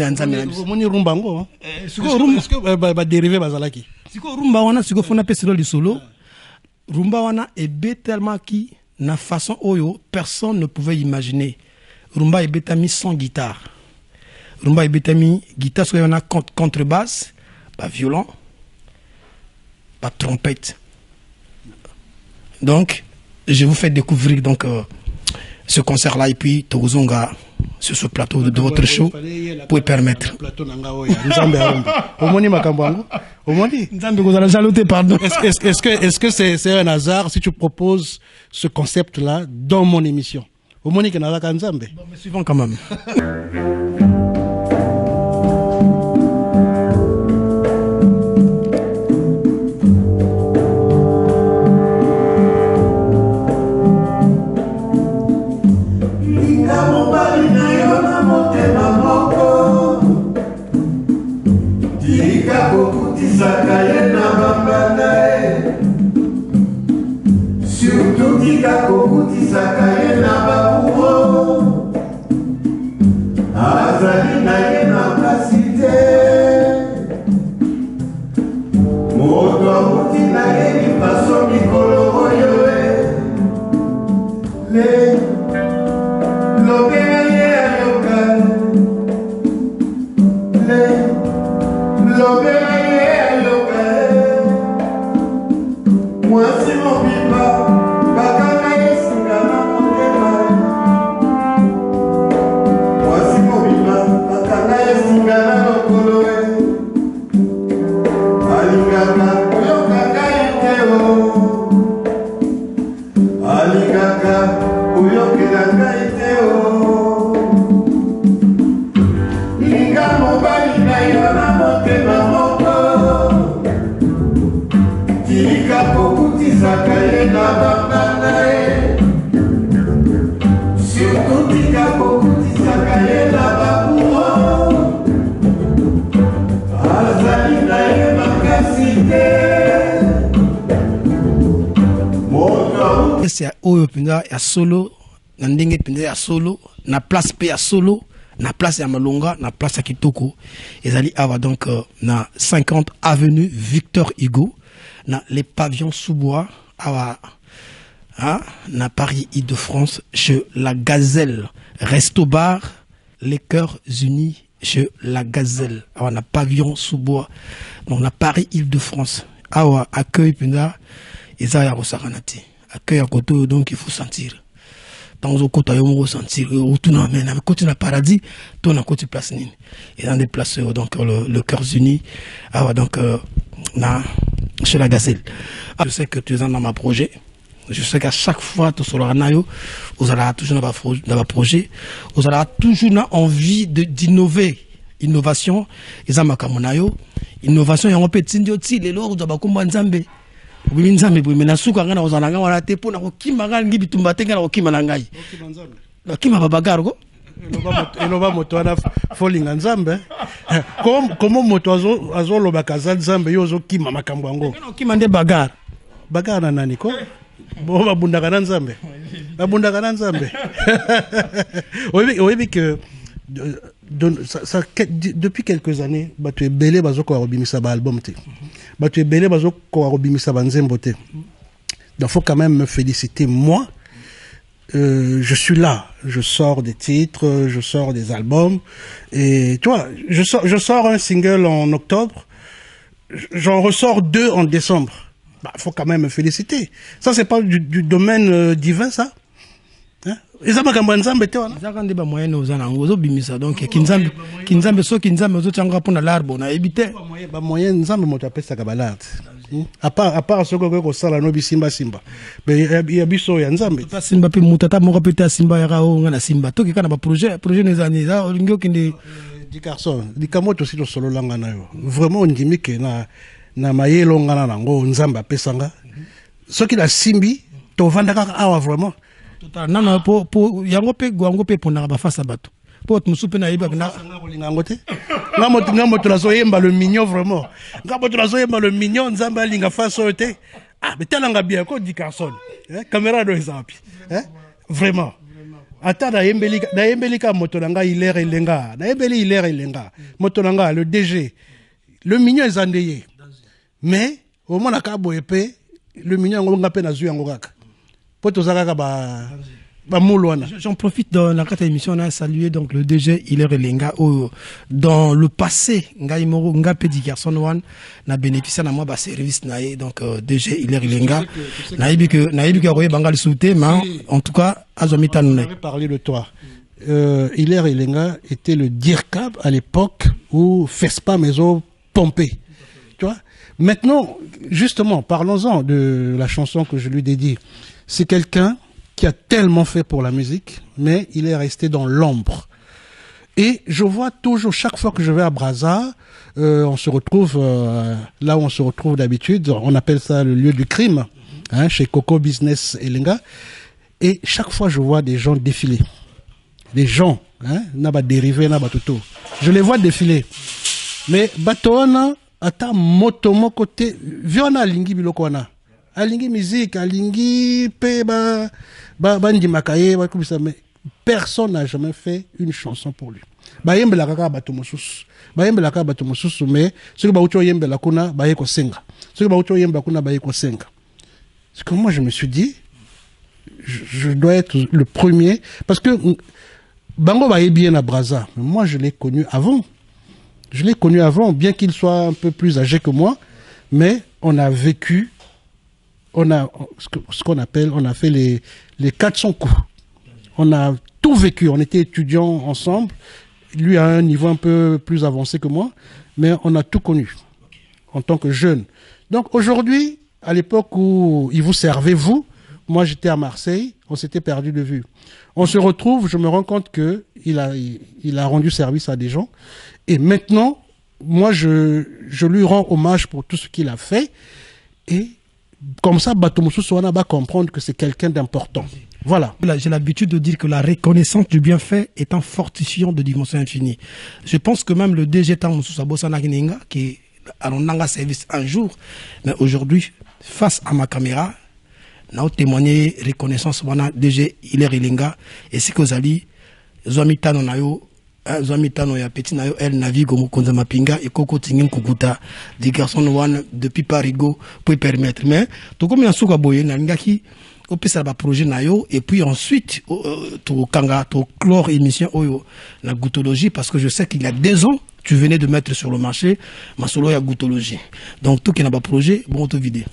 yanzambe na biso. Moni rumba ngo. Est-ce que va dériver bazalaki? Siko rumba wana siko fona pe solo solo rumba wana ebe tellement qui na façon oyo personne ne pouvait imaginer. Rumba ebe tami sans guitare. Rumba ebe tami guitare soit on a contrebasse, pas violon, pas trompette. Donc je vous fais découvrir donc ce concert là et puis Tozonga sur ce plateau de votre show pour permettre. Est-ce que c'est un hasard si tu proposes ce concept là dans mon émission? Bon, mais suivons quand même. Tika kokuti sakaye na baburo azali na ye na kasite moto amuti na ye ni paso mikolo oyo le lobe ye ayoka le lobe ye ayoka mwasi mobimba bakanga yesinga na motema mwasi mobimba bakanga yesinga na lokolo alingaka oyokaka iteo alingaka oyokelaka iteo linga mobali na yo na motema moko tika kokutisaka ye na bangana ye surtout tika kokutisaka ye na bakuro azali na ye makasi te moto c'est oyo pinga ya solo na ndenge pinga ya solo na place pe ya solo na place ya Malonga na place ya Kitoko ezali awa donc na 50 avenue Victor Hugo na les pavillons sous bois awa hein, na Paris Île-de-France chez la Gazelle Resto Bar les Cœurs Unis chez la Gazelle awa na pavillon sous bois donc na Paris Île-de-France awa accueil pinga eza ya kosakanati accueil à côté donc il faut sentir dans le côté on ressentir retourner mais na côté na paradis ton na côté place nini et dans des places donc le Cœurs Unis awa donc na chez la Gazelle. Je sais que tu es dans ma projet. Je sais qu'à chaque fois tu seras nayo, vous allez toujours dans ma projet, vous allez toujours envie d'innover, innovation. Ils ma kamonayo, innovation et on peut tindio ti les lors de bakumba nzambe. Ubi nzambe bu mena suka ngana ozalanga wala te pona ko kimanga ngibi tumbatenga na ko kimana ngai. Na kima babagar ko. Eloba moto ana folinga nzambe comment moto azo loba kaza nzambe yo zo kima makambo yango kima nde bagar na nani ko bo babundaka na nzambe oui que depuis quelques années batu ebele bazoko robimisa ba album te batu ebele bazoko robimisa ba nzembo te donc faut quand même me féliciter moi. Je suis là, je sors des titres, je sors des albums, et tu vois, je sors un single en octobre, j'en ressors 2 en décembre. Bah, faut quand même me féliciter. Ça, c'est pas du domaine divin, ça. Hein? Et ça, nzambe te wana. Ça quand des moyens aux ozo bimisa donc kinzambe so kinzambe ozo tanga pona l'arbre na ebite. Ba moyen nzambe moto apesa ka balade. À part ce que ça la no bisimba simba. Mais ya biso ya nzambe. Ta simba pe mutata moko pe ta simba ya rao ngana simba. Toki kana ba projet les années ça ngio kinde di garçon, di kamoto silo solo langa na yo. Vraiment ndimi ke na mayelo ngana nango nzambe apesanga. Soki la simbi to vandaka awa vraiment. Nana po yango pe gwango pe pona ba face bato. Po musupe na yiba na ngote. Ngamoto la zoyemba le mignon vraiment. Ngamoto la zoyemba le mignon nzamba linga face ote. Ah mais telanga bien ko di garçon. Caméra do exemple. Vraiment. Ata na yembeli ka moto nanga ilere elenga. Na yembeli ilere elenga. Moto nanga le DG. Le mignon ezandeye. Mais au moins na ka boyepe le mignon ngo ngape na zu yango kaka. J'en profite dans la carte émission, on a salué donc le DG Hilaire Elenga dans le passé ngai moro nga pedi garçon one na bénéficié na moi ba service naé donc DG Hilaire Elenga naïbi que roye bangal souté mais en tout cas azomitan on avait parlé de toi. Hilaire Elenga était le DIRCAB à l'époque où Fespa Maison pompé. Tu vois? Maintenant, justement, parlons-en de la chanson que je lui dédie. C'est quelqu'un qui a tellement fait pour la musique, mais il est resté dans l'ombre. Et je vois toujours, chaque fois que je vais à Brazza, on se retrouve là où on se retrouve d'habitude, on appelle ça le lieu du crime, hein, chez Coco Business Elenga. Et chaque fois, je vois des gens défiler. Des gens, hein, n'a pas dérivé, n'a pas tout. Je les vois défiler. Mais Batoana, ata moto mon côté, viona lingi bilokwana. alingi musique, alingi pe bandi makaye, mais personne n'a jamais fait une chanson pour lui. Bayembela kaka bato mosusu. Bayembela kaka bato mosusu, mais ce que baucho yembela kuna baye ko senga. Ce que baucho yembela kuna baye ko senga. C'est que moi je me suis dit, je dois être le premier, parce que Bango baye bien à Brazza, mais moi je l'ai connu avant. Je l'ai connu avant, bien qu'il soit un peu plus âgé que moi, mais on a vécu, on a ce qu'on appelle, on a fait les 400 coups. On a tout vécu, on était étudiants ensemble, lui à un niveau un peu plus avancé que moi, mais on a tout connu en tant que jeune. Donc aujourd'hui, à l'époque où il vous servait, vous, moi j'étais à Marseille, on s'était perdu de vue. On se retrouve, je me rends compte que il a rendu service à des gens. Et maintenant, moi, je lui rends hommage pour tout ce qu'il a fait. Et comme ça, Batomousou Soana va comprendre que c'est quelqu'un d'important. Voilà. J'ai l'habitude de dire que la reconnaissance du bienfait est un fortifiant de dimension infinie. Je pense que même le DG Tamoussou Sabosana Kininga, qui a un service un jour, mais aujourd'hui, face à ma caméra, n'a témoigné reconnaissance wana DG Hilaire Ilinga et c'est que Zali Zomitano nayo Zomitano ya petit nayo elle navigue au Konza Mapinga et Koko Tingin Kukuta des garçons wana depuis Parigo pour permettre mais tout comme un souka boye na ngaki au pesa ba projet nayo et puis ensuite to kanga to clore émission oyo la goutologie parce que je sais qu'il y a 2 ans tu venais de mettre sur le marché ma solo ya goutologie donc tout qui n'a pas projet bon te vider.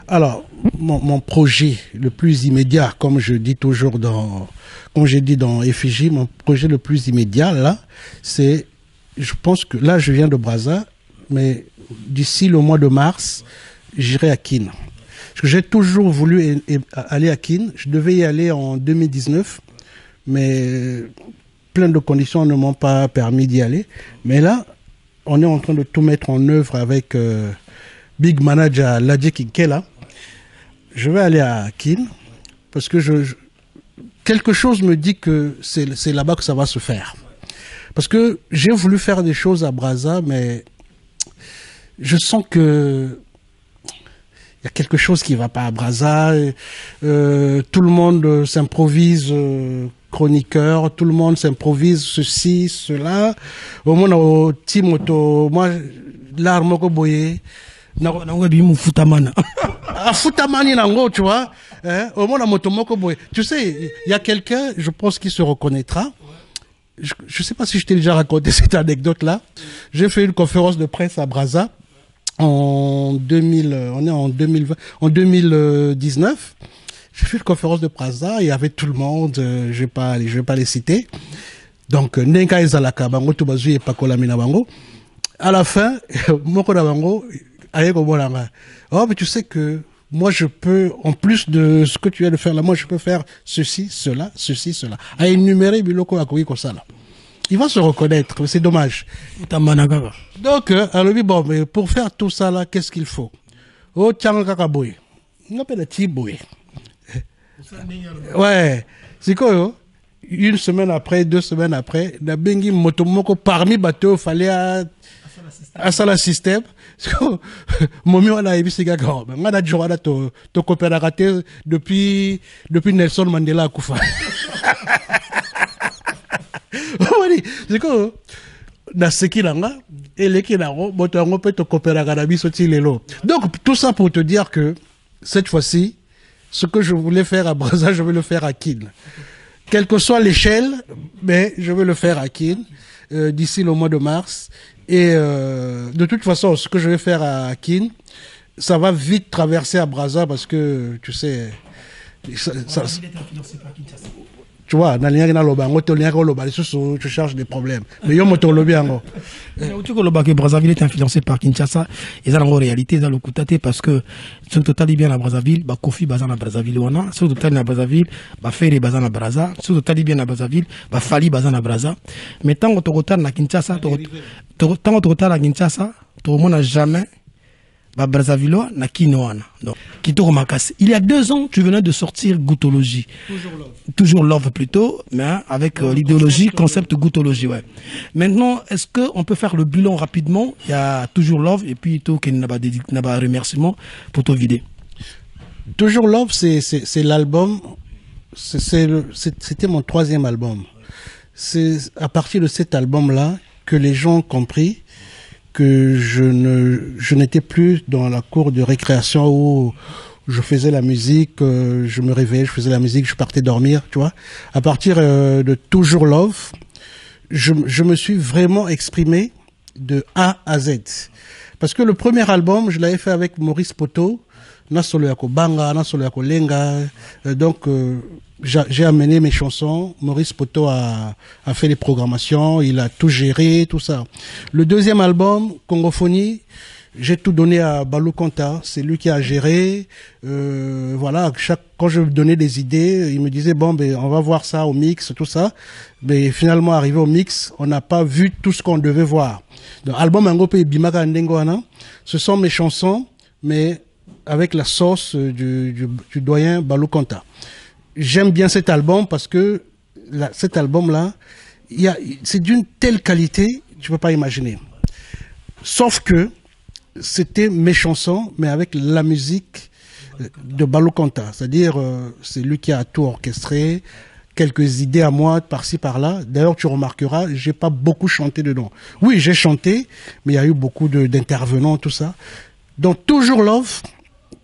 Alors, mon projet le plus immédiat, comme je dis toujours comme j'ai dit dans Effigie, mon projet le plus immédiat, là, c'est, je pense que là, je viens de Brazza, mais d'ici le mois de mars, j'irai à Kin. Parce que j'ai toujours voulu aller à Kin. Je devais y aller en 2019, mais plein de conditions ne m'ont pas permis d'y aller. Mais là, on est en train de tout mettre en œuvre avec Big Manager Ladje Kinkela. Je vais aller à Kin parce que quelque chose me dit que c'est là-bas que ça va se faire. Parce que j'ai voulu faire des choses à Brazza, mais je sens que il y a quelque chose qui ne va pas à Brazza. Tout le monde s'improvise chroniqueur, tout le monde s'improvise ceci, cela. Au moins, au Timoto, moi, l'arme que boye. Futamana. Futamani nango, tu vois. Au moins, la moto moko boye. Tu sais, il y a quelqu'un, je pense, qui se reconnaîtra. Je sais pas si je t'ai déjà raconté cette anecdote-là. J'ai fait une conférence de presse à Brazza en 2019. J'ai fait une conférence de Brazza, il y avait tout le monde, je vais pas les citer. Donc, Nenka Ezalaka, Bango, Tubazu et Pakola Minabango. À la fin, Moko Nabango, oh, mais tu sais que moi je peux, en plus de ce que tu viens de faire là, moi je peux faire ceci, cela, à énumérer Biloko Akoui comme ça là. Il va se reconnaître, c'est dommage. Donc, alors bon, mais pour faire tout ça là, qu'est-ce qu'il faut? Oh, tiens, kakaboy. On appelle Tiboy. Ouais. C'est quoi, une semaine après, 2 semaines après, la bengi motomoko parmi bateau, fallait à ça système. Momi on a évi c'est gaga. On a déjà to coopérateur depuis Nelson Mandela à Koufa. C'est quoi? Na sekilanga et lekinango botango peut te coopérateur na biso ti lelo. Donc tout ça pour te dire que cette fois-ci ce que je voulais faire à Brazza, je vais le faire à Kin. Quelle que soit l'échelle, mais je vais le faire à Kin d'ici le mois de mars. Et de toute façon, ce que je vais faire à Kin, ça va vite traverser à Brazza parce que, tu sais... tu vois, tu cherches des problèmes. Mais yo moto lobby ango. Tu que Brazzaville est influencé par Kinshasa, et ça en réalité dans le Koutate parce que si total bien à Brazzaville, bah Kofi bazan à Brazzaville wana, si total à Brazzaville, bah Ferry bazan à Brazza, si total bien à Brazzaville, bah Fali bazan à Brazza. Mais tant que tu retournes à Kinshasa, tant que tu retournes à Kinshasa, tu ne jamais Brazzavillois na Kinoana. Donc, Kitoro Makase. Il y a 2 ans, tu venais de sortir Goutologie. Toujours Love plutôt, mais hein, avec l'idéologie, concept Goutologie, ouais. Maintenant, est-ce qu'on peut faire le bilan rapidement? Il y a toujours Love et puis tout qui n'a pas remerciement pour te vider. Toujours Love, c'est l'album, c'était mon 3e album. C'est à partir de cet album-là que les gens ont compris que je n'étais plus dans la cour de récréation où je faisais la musique, je me réveillais, je faisais la musique, je partais dormir, tu vois. À partir de Toujours Love, je me suis vraiment exprimé de A à Z. Parce que le premier album, je l'avais fait avec Maurice Poto, Nasolo Yako Banga, Nasolo Yako Lenga. Donc, j'ai amené mes chansons. Maurice Poto a fait les programmations, il a tout géré, tout ça. Le deuxième album, Congophonie, j'ai tout donné à Balou Konta, c'est lui qui a géré. Voilà, quand je lui donnais des idées, il me disait bon, ben on va voir ça au mix, tout ça. Mais finalement, arrivé au mix, on n'a pas vu tout ce qu'on devait voir. Donc, album Angope Bimaka Ndengoana, ce sont mes chansons, mais avec la sauce du doyen Balou Konta. J'aime bien cet album parce que cet album-là, c'est d'une telle qualité, tu peux pas imaginer. Sauf que c'était mes chansons, mais avec la musique de Balou Konta. C'est-à-dire, c'est lui qui a tout orchestré, quelques idées à moi, par-ci, par-là. D'ailleurs, tu remarqueras, j'ai pas beaucoup chanté dedans. Oui, j'ai chanté, mais il y a eu beaucoup d'intervenants, tout ça. Donc, Toujours Love,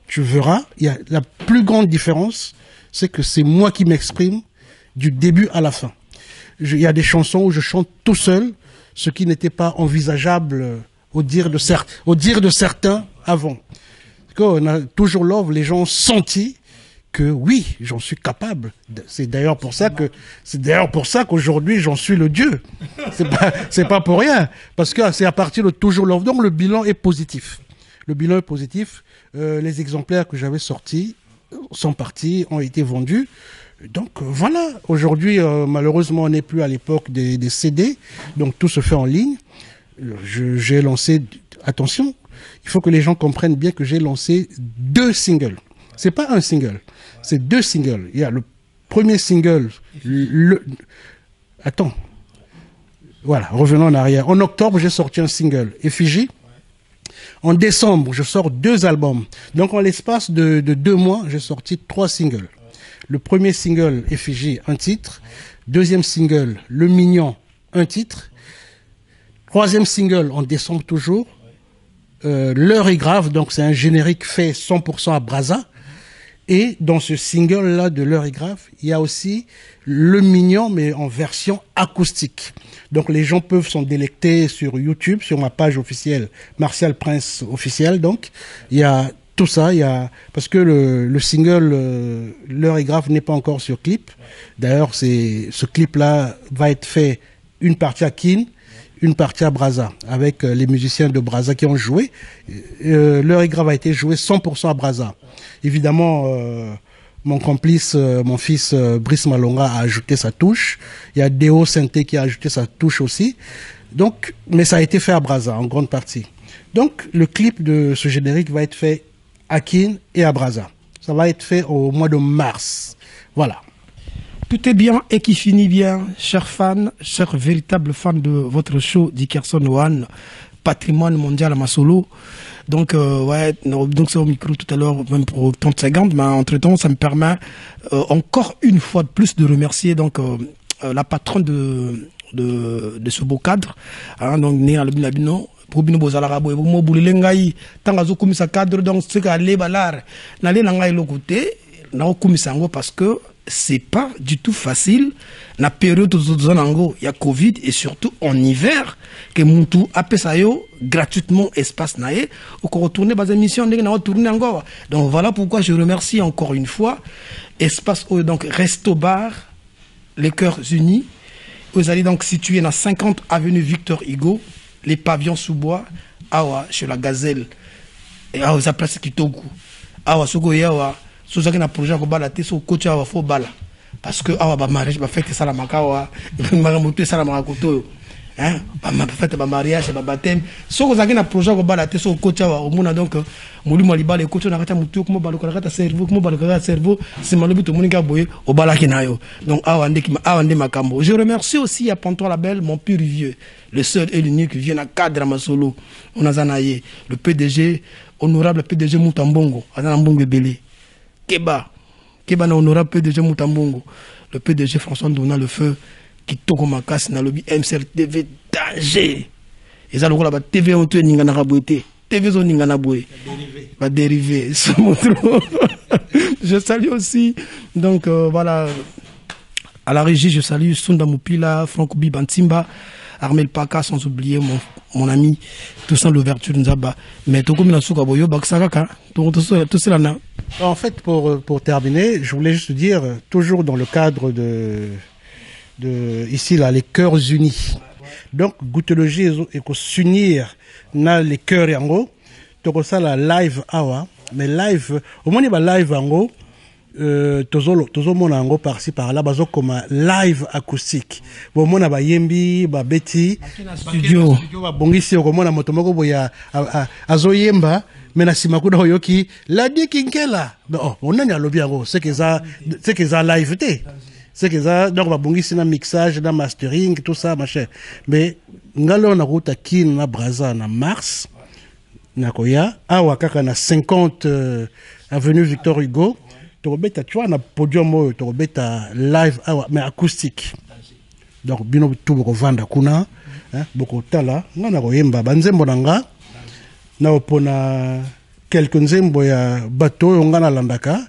tu verras, il y a la plus grande différence, c'est que c'est moi qui m'exprime du début à la fin. Il y a des chansons où je chante tout seul, ce qui n'était pas envisageable au dire de certains avant. Quand on a Toujours Love, les gens ont senti que oui, j'en suis capable. C'est d'ailleurs pour ça qu'aujourd'hui j'en suis le dieu. C'est pas pour rien, parce que c'est à partir de Toujours Love. Donc le bilan est positif. Le bilan est positif. Les exemplaires que j'avais sortis sont partis, ont été vendus. Donc voilà. Aujourd'hui, malheureusement, on n'est plus à l'époque des CD, donc tout se fait en ligne. J'ai lancé, attention, il faut que les gens comprennent bien que j'ai lancé 2 singles. C'est pas un single, c'est 2 singles. Il y a le premier single, attends, voilà, revenons en arrière. En octobre, j'ai sorti un single, Effigie. En décembre, je sors 2 albums. Donc en l'espace de 2 mois, j'ai sorti 3 singles. Le premier single, Effigie, 1 titre. Deuxième single, Le Mignon, 1 titre. 3e single en décembre toujours, L'heure est grave, donc c'est un générique fait 100% à Brazza. Et dans ce single-là de L'heure est grave, il y a aussi Le Mignon, mais en version acoustique. Donc les gens peuvent s'en délecter sur YouTube, sur ma page officielle, Martial Prince officiel. Donc il y a tout ça, parce que le single L'heure est grave n'est pas encore sur clip. D'ailleurs, ce clip-là va être fait une partie à Kin, une partie à Brazza, avec les musiciens de Brazza qui ont joué. L'heure est grave a été joué 100% à Brazza. Évidemment, mon complice, mon fils Brice Malonga a ajouté sa touche. Il y a Deo Santé qui a ajouté sa touche aussi. Donc, mais ça a été fait à Brazza, en grande partie. Donc, le clip de ce générique va être fait à Kin et à Brazza. Ça va être fait au mois de mars. Voilà. Tout est bien et qui finit bien, chers fans, chers véritables fans de votre show Dickerson One, patrimoine mondial à Masolo. Donc, ouais, donc c'est au micro tout à l'heure, même pour 30 secondes, mais entre-temps, ça me permet encore une fois de plus de remercier donc la patronne de ce beau cadre, hein, donc Néa Labino. Pour bino bozala boye mo bulile ngai tanga zo kumisa cadre donc ce ka le balar na le ngai lo côté na kumisa ngo parce que c'est pas du tout facile na période de il y a Covid et surtout en hiver que muntu apesa yo gratuitement espace naé ou qu'on retourner bas émission na retourner encore. Donc voilà pourquoi je remercie encore une fois espace donc Resto Bar Les Cœurs Unis. Vous allez donc situé dans 50 avenue Victor Hugo, les pavillons sous bois, awa chez la Gazelle et awa za place Kitoko awa soko yawa so ça na projet ko bala te so coach awa fo bala parce que awa ba mariage ba fête ça la makawa ma moto ça la makoto hein ba fête ba mariage ba baptême so ça na projet ko bala te so coach awa omuna donc muli mali bala coach na kata mutu ko bala ko kata cerveau ko bala ko cerveau c'est malobi to monika boye o bala kinayo donc awa ndé makambo. Je remercie aussi à Pantois Label, mon pur vieux, le seul et l'unique qui vient à cadre à Masolo. On a zanaye le PDG, honorable PDG Moutambongo, Azana Mbongo Belé. Keba na honorable PDG Moutambongo, le PDG François Ndona le feu qui toko makasi na lobby MCRTV danger. Et ça le TV on te ninga na rabouete. TV zo ninga na boué. Va dériver. Je salue aussi donc voilà à la régie, je salue Sunda Moupila, Franck Bibantimba, Armel Paka, sans oublier mon ami Toussaint l'ouverture Nzaba. Mais tout comme Boyo Baksaraka, tout cela. En fait, pour terminer, je voulais juste dire, toujours dans le cadre de ici là, les cœurs unis. Donc, goutologie et qu'on s'unir dans les cœurs yango, tout ça la live awa, mais live, au moins il y a live yango. Tozo mona ngo par-ci par-là bazo comme live acoustique bon mona ba yembi ba beti studio ba bongisi ko mona moto moko boya azo yemba mena simakuda hoyoki la dikinkela bon on a lobby ngo c'est que ça live té c'est que ça donc ba bongisi na mixage na mastering tout ça machin mais ngalo na ruta kin na braza na mars na koya awa kaka na 50 avenue Victor Hugo. Tu vois, on a podium, tu as live, mais acoustique. Donc, bino tout beaucoup vendre kuna, beaucoup tala, on a goyemba, banzembo nanga, na opona quelques nzembo ya bateau on a landaka,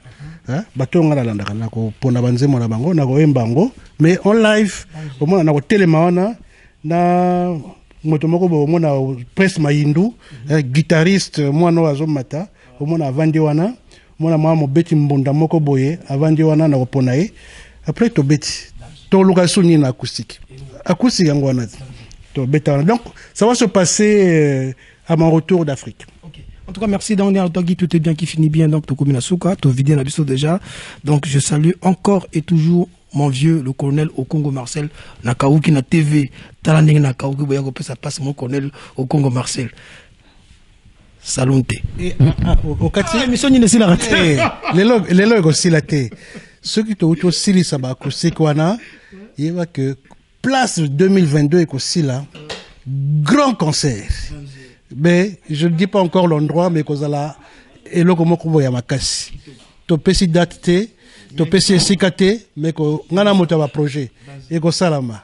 bateau on a landaka, na ko pona banzembo na bango, na goyemba ngo, mais en live, au moins na ko telemaona, na motomoko bo mona presse mayindu, guitariste moi no azomata, au moins na vandi wana. Mona mama beti mbonda moko boye avandi wana na oponae après to beti to lokasoni na acoustique yango wana to beta donc ça va se passer à mon retour d'Afrique. Okay. En tout cas merci Daniel Togui, tout est bien qui finit bien donc to komina suka to vidé na biso déjà donc je salue encore et toujours mon vieux le colonel au Congo Marcel na Kaouki na TV talandeng na Kaouki boya ko pesa passe mon colonel au Congo Marcel. Salonte. Au quartier, mission ni nesi la raté. Les logs aussi la té. Ceux qui te ouvrent aussi les sabacs, c'est quoi na? Il y a que place 2022 et aussi là, grand concert. Mais je ne dis pas encore l'endroit, mais qu'on a là et le comment qu'on voit à ma casse. To pesi date té, to pesi sikate, mais qu'on a un projet et qu'on salama.